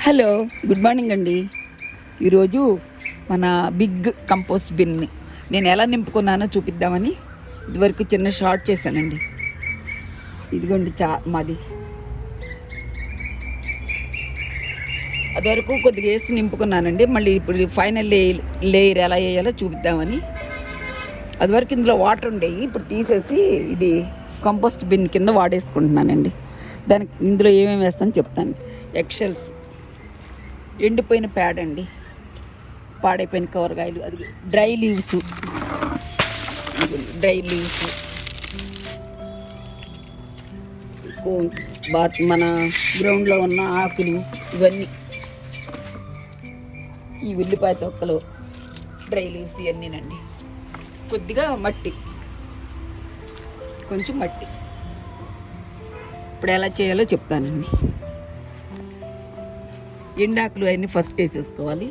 Hello, good morning అండి. ఈరోజు మన బిగ్ కంపోస్ట్ బిన్ని నేను ఎలా నింపుకున్నానో చూపిద్దామని ఇదివరకు చిన్న షార్ట్ చేశానండి. ఇదిగోండి మాది అది వరకు కొద్దిగా వేసి నింపుకున్నానండి. మళ్ళీ ఇప్పుడు ఫైనల్ లేయర్ ఎలా వేయాలో చూపిద్దామని. అది వరకు ఇందులో వాటర్ ఉండేవి, ఇప్పుడు తీసేసి ఇది కంపోస్ట్ బిన్ కింద వాడేసుకుంటున్నానండి. దానికి ఇందులో ఏమేమి వేస్తానో చెప్తాను. ఎగ్షెల్స్, ఎండిపోయిన ప్యాడ్ అండి, పాడైపోయిన కూరగాయలు, అది డ్రై లీవ్స్, మన గ్రౌండ్లో ఉన్న ఆకులు, ఇవన్నీ, ఈ ఉల్లిపాయ తొక్కలు, డ్రై లీవ్స్ ఇవన్నీనండి. కొద్దిగా మట్టి, కొంచెం మట్టి. ఇప్పుడు ఎలా చేయాలో చెప్తానండి. ఎండాకులు అవన్నీ ఫస్ట్ వేసేసుకోవాలి.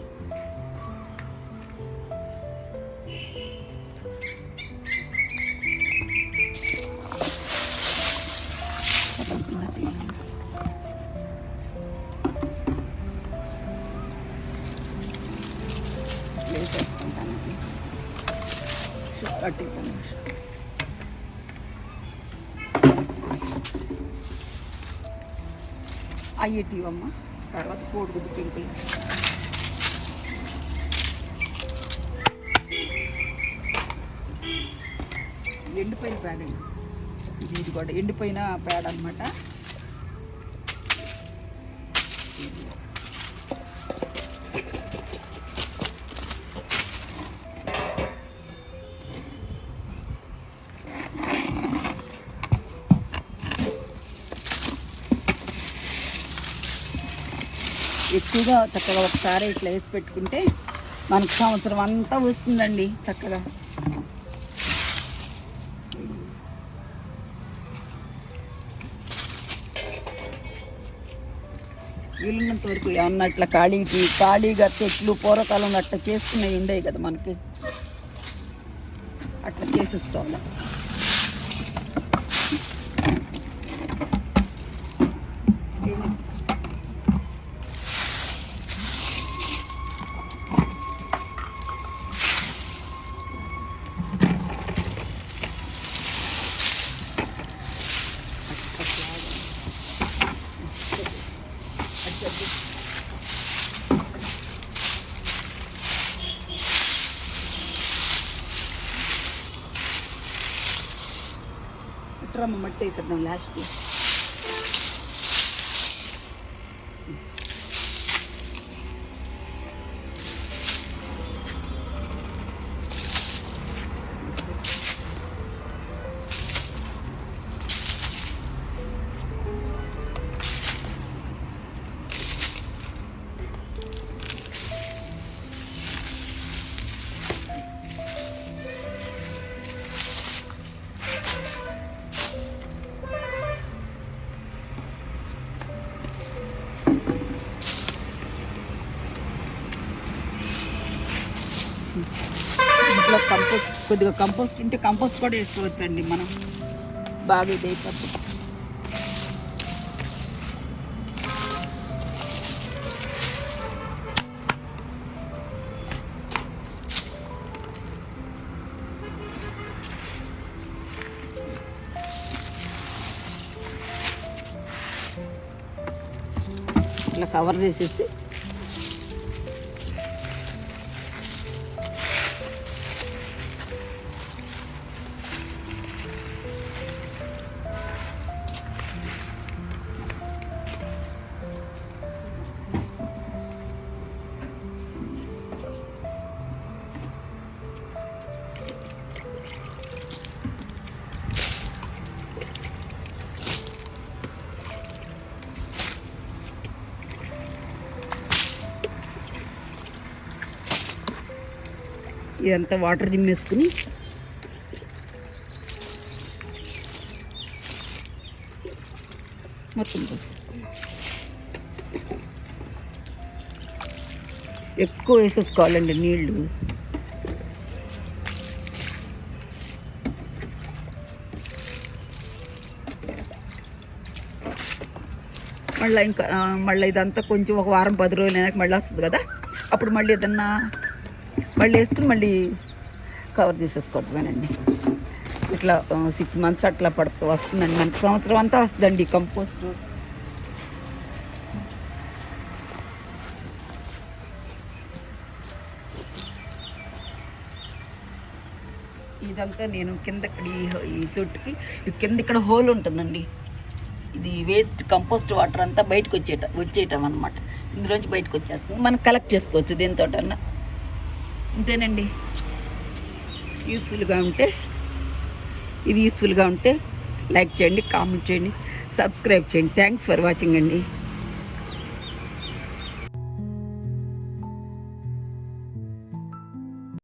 వేసేసుకుంటానండి. అయ్యేటివమ్మ, తర్వాత కోడిగుడ్డు పిండి, ఎండిపోయిన పేడ అండి. ఇది కూడా ఎండిపోయిన పేడ అనమాట. ఎక్కువగా చక్కగా ఒకసారి ఇట్లా వేసి పెట్టుకుంటే మనకు సంవత్సరం అంతా వస్తుందండి చక్కగా. వీలున్నంత వరకు ఏమన్నా ఇట్లా ఖాళీగా చెట్లు పూర్వకాలంలో అట్లా చేసుకునేవి ఉండేవి కదా మనకి, అట్లా చేసేసుకోవాలి. ఇట్లా మట్టి వేసేద్దాం లాస్ట్కి. ఇంట్లో కొద్దిగా కంపోస్ట్ ఉంటే కంపోస్ట్ కూడా వేసుకోవచ్చండి మనం, బాగా ఇది అయిపోతుంది. ఇట్లా కవర్ చేసేసి ఇదంతా వాటర్ జిమ్మేసుకుని మొత్తం పోసేసుకున్నాం. ఎక్కువ వేసేసుకోవాలండి నీళ్ళు. మళ్ళీ ఇంకా మళ్ళీ ఇదంతా కొంచెం ఒక వారం 10 రోజులు అయినాక మళ్ళీ వస్తుంది కదా, అప్పుడు మళ్ళీ ఏదన్నా మళ్ళీ వేసుకుని మళ్ళీ కవర్ చేసేసుకోవటమేనండి. ఇట్లా 6 months అట్లా వస్తుందండి, మనకి సంవత్సరం అంతా వస్తుందండి కంపోస్టు. ఇదంతా నేను కింద ఈ తొట్టుకి కింద ఇక్కడ హోల్ ఉంటుందండి, ఇది వేస్ట్ కంపోస్ట్ వాటర్ అంతా బయటకు వచ్చేయటం అనమాట. ఇందులోంచి బయటకు వచ్చేస్తుంది, మనం కలెక్ట్ చేసుకోవచ్చు దేనితోటన్నా. అంతేనండి. యూస్ఫుల్గా ఉంటే లైక్ చేయండి, కామెంట్ చేయండి, సబ్స్క్రైబ్ చేయండి. థ్యాంక్స్ ఫర్ వాచింగ్ అండి.